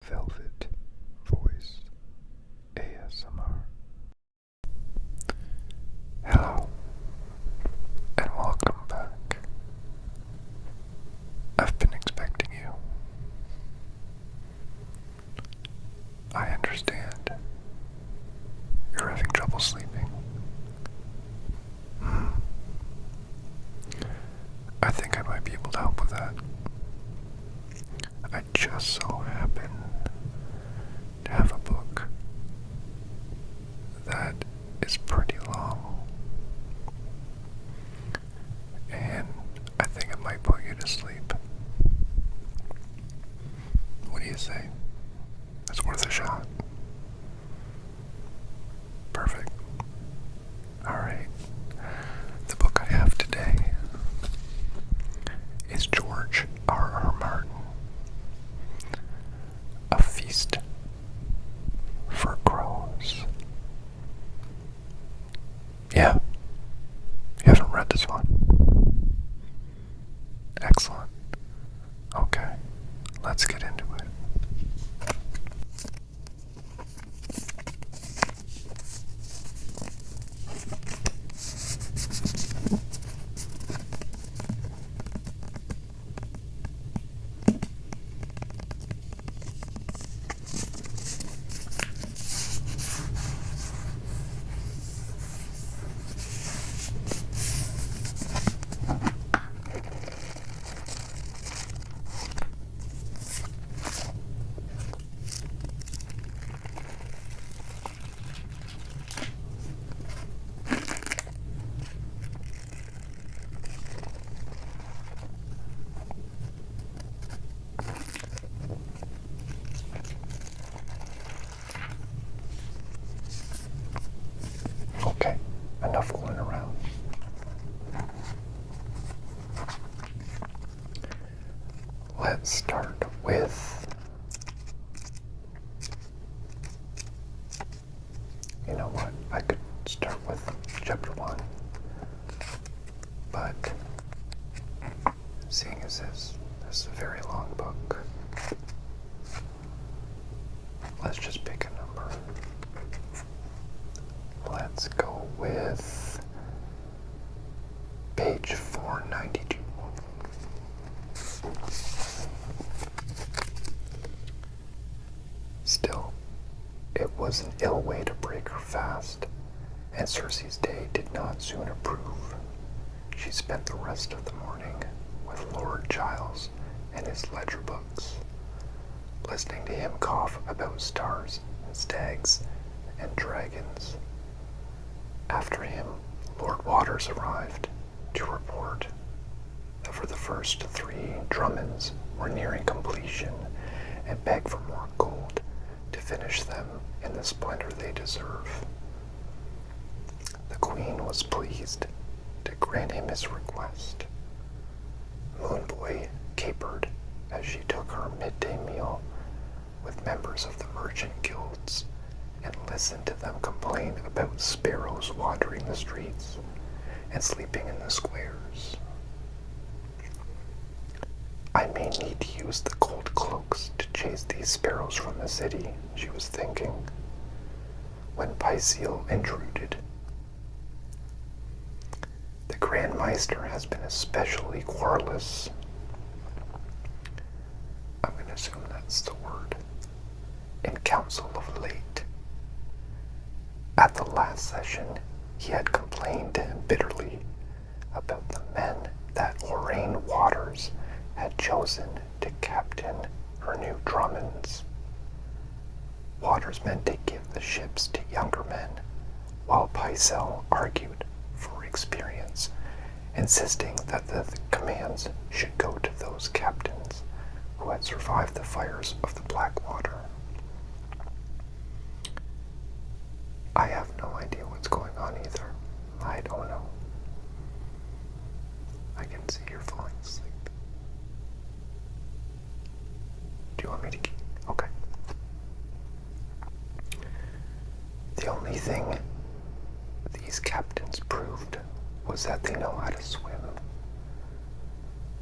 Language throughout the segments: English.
Velvet Voice ASMR. Hello, and welcome back. I've been expecting you. I understand. You're having trouble sleeping. I think I might be able to help with that. I just so happen to have a book that is pretty long, and I think it might put you to sleep. What do you say? It's worth a shot. Perfect. Alright. The book I have today is George R. Martin, A Feast for Crows. Yeah, you haven't read this one? Excellent. Okay, let's get into it. Okay, enough fooling around. Let's start with, you know what, I could start with chapter 1, but seeing as this is a very long book, let's just pick a number. Let's go with page 492. Still, it was an ill way to break her fast, and Circe's day did not soon approve. She spent the rest of the morning with Lord Giles and his ledger books, listening to him cough about stars and stags and dragons. After him, Lord Waters arrived to report that for the first 3 Drummonds were nearing completion and begged for more gold to finish them in the splendor they deserve. The Queen was pleased to grant him his request. Moonboy capered as she took her midday meal with members of the merchant guilds and listened to them complain about sparrows wandering the streets and sleeping in the squares. I may need to use the gold cloaks to chase these sparrows from the city, she was thinking, when Pyseal intruded. The Grand Meister has been especially querulous. I'm going to assume that's the word. In council of late. At the last session, he had complained bitterly about the men that Lorraine Waters had chosen to captain her new Drummonds. Waters meant to give the ships to younger men, while Pyseal argued for experience, insisting that the commands should go to those captains who had survived the fires of the Blackwater. I have no idea what's going on either. I don't know. I can see you're falling asleep. Do you want me to keep? Okay. The only thing these captains proved was that they know how to swim.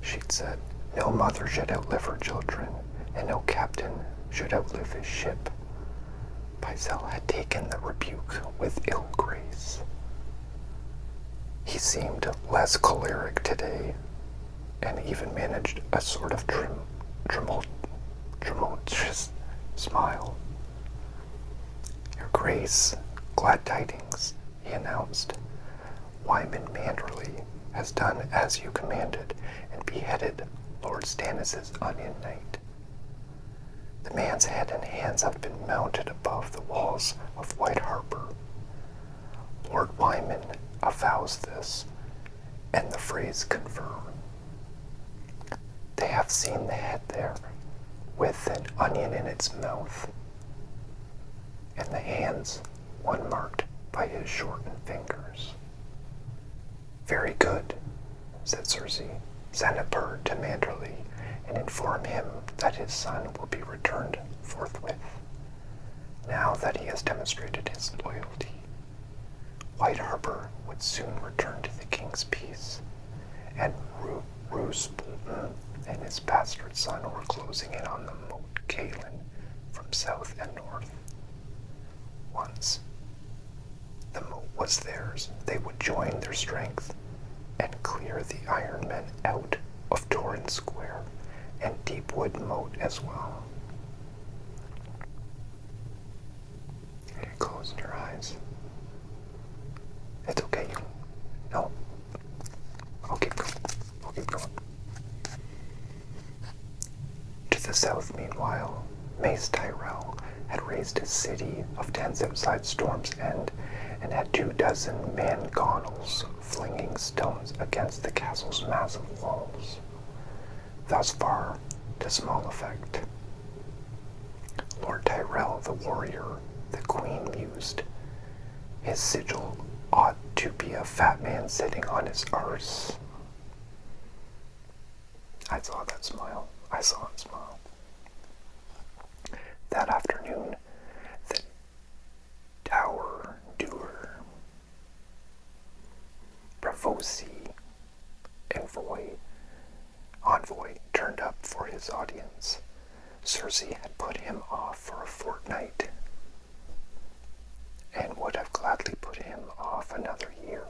She'd said, no mother should outlive her children, and no captain should outlive his ship. Pycelle had taken the rebuke with ill grace. He seemed less choleric today, and even managed a sort of tumultuous smile. "Your Grace, glad tidings," he announced. "Wyman Manderley has done as you commanded and beheaded Lord Stannis's Onion Knight. The man's head and hands have been mounted above the walls of White Harbor. Lord Wyman avows this, and the phrase confirm. They have seen the head there, with an onion in its mouth, and the hands, one marked by his shortened fingers." "Very good," said Cersei. "Send a bird to Manderley and inform him that his son will be returned forthwith, now that he has demonstrated his loyalty. White Harbor would soon return to the king's peace, and Roose Bolton and his bastard son were closing in on the Moat Cailin from south and north. Once the moat was theirs, they would join their strength and clear the Iron Men out of Torrens Square and Deepwood Moat as well." You're closing your eyes. It's okay. No. I'll keep going. To the south, meanwhile, Mace Tyrell had raised a city of tents outside Storm's End and had 24 man-gonels flinging stones against the castle's massive walls. Thus far, to small effect. Lord Tyrell, the warrior, the Queen mused. His sigil ought to be a fat man sitting on his arse. I saw that smile. I saw it smile. That afternoon, the dour doer, Bravosi envoy turned up for his audience. Cersei had put him off for a fortnight, and would have gladly put him off another year.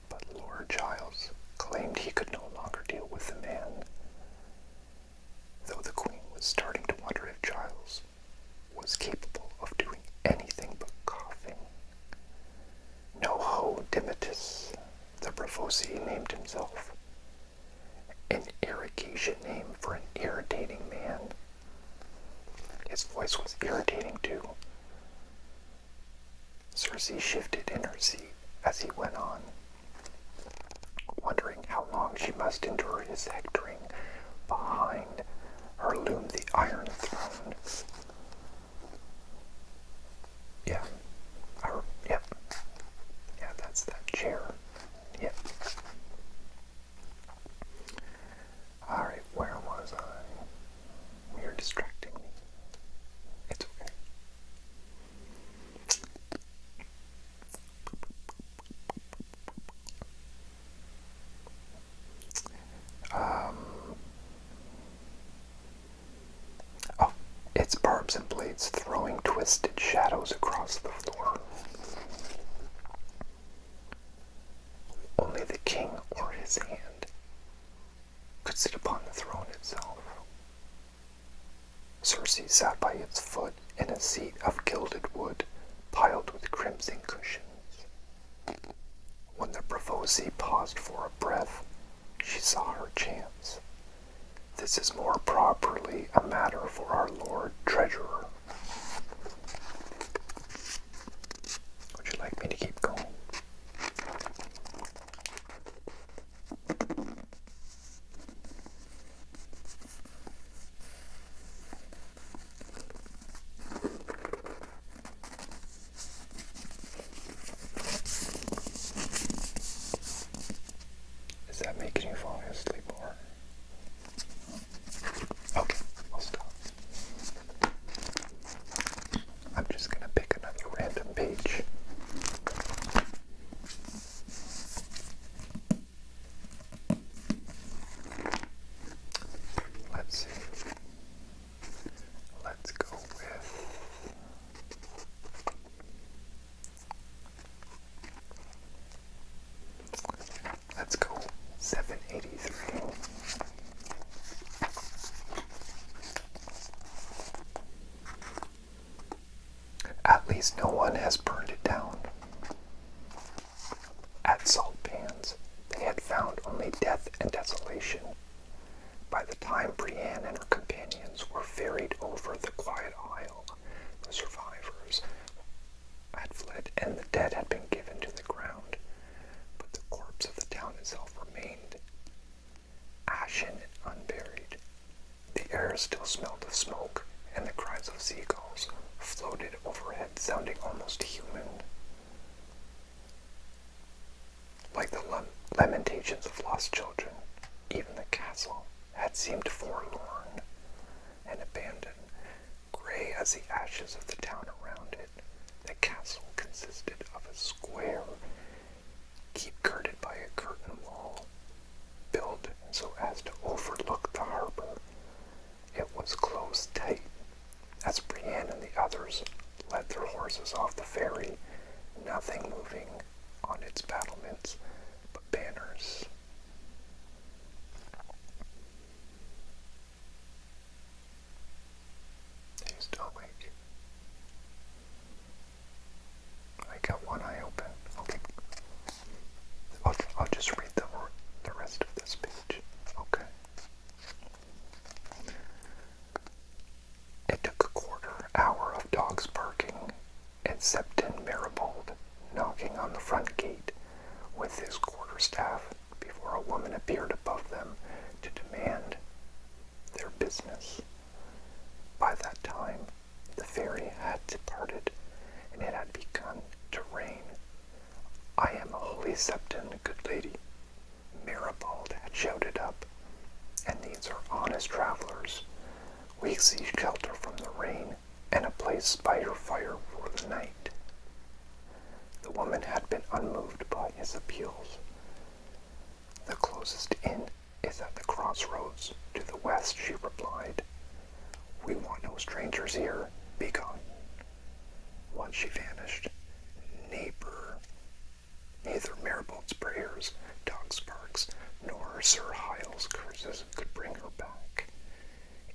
But Lord Giles claimed he could no longer deal with the man, though the Queen was starting to wonder if Giles was capable of doing anything but coughing. Noho Dimitis, the Bravosi named himself, an irrigation name for an irritating man. His voice was irritating too. Cersei shifted in her seat as he went on, wondering how long she must endure his hectoring. Behind her loomed the Iron Throne. Yeah, that's that chair. Yep. Alright, where was I? You're distracting me. It's okay. It's barbs and blades throwing twisted shadows across the floor. Only the king or his hand could sit upon the throne itself. Cersei sat by its foot in a seat of gilded wood piled with crimson cushions. When the Bravosi paused for a breath, she saw her chance. This is more properly a matter for our Lord Treasurer. Would you like me to keep going? Is that making you fall asleep more? Okay, I'll stop. least no one has burned it down. At Salt Pans, they had found only death and desolation. By the time Brienne and her companions were ferried over the quiet isle, the survivors had fled and the dead had been given to the ground, but the corpse of the town itself remained, ashen and unburied. The air still smelled of smoke, and the cries of seagulls floated overhead, sounding almost human, like the lamentations of lost children. Even the castle had seemed forlorn and abandoned, gray as the ashes of the town around it. The castle consisted of a square, girded by a curtain wall, built so as to overlook the harbor. It was closed tight. As Brienne and the others led their horses off the ferry, nothing moving on its battlements but banners. Are you still awake? I got one eye open. Okay. I'll just read the rest of this page. Okay. It took a quarter-hour of dogs barking and Septon Maribold knocking on the front gate with his quarterstaff before a woman appeared above them to demand their business. By that time, the ferry had departed and it had begun to rain. "I am a holy Septon, good lady," Maribald had shouted up, "and these are honest travelers. We seek shelter from the rain and a place by your fire for the night." The woman had been unmoved by his appeals. "The closest inn is at the crossroads to the west," she replied. "We want no strangers here. Be gone." Once she vanished, neither Maribald's prayers, dog's barks, nor Sir Hyles' curses could bring her back.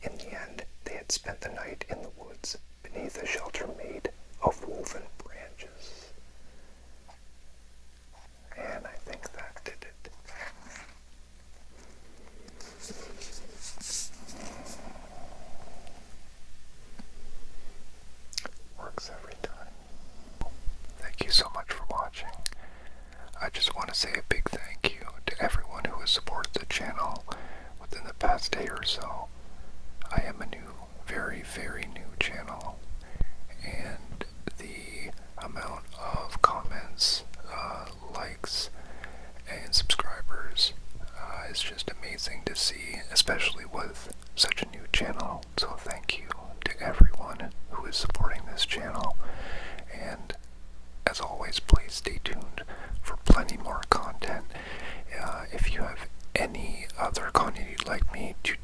In the end, they had spent the night in the woods beneath a shelter made of woven branches. And I think that did it. Works every time. Thank you so much for watching. I just want to say a big thank you to everyone who has supported the channel within the past day or so. I am a new, very, very new channel, and the amount of comments, likes, and subscribers is just amazing to see, especially with such a new channel. So thank you to everyone who is supporting this channel, and as always, please stay tuned for plenty more content. If you have any other content you'd like me to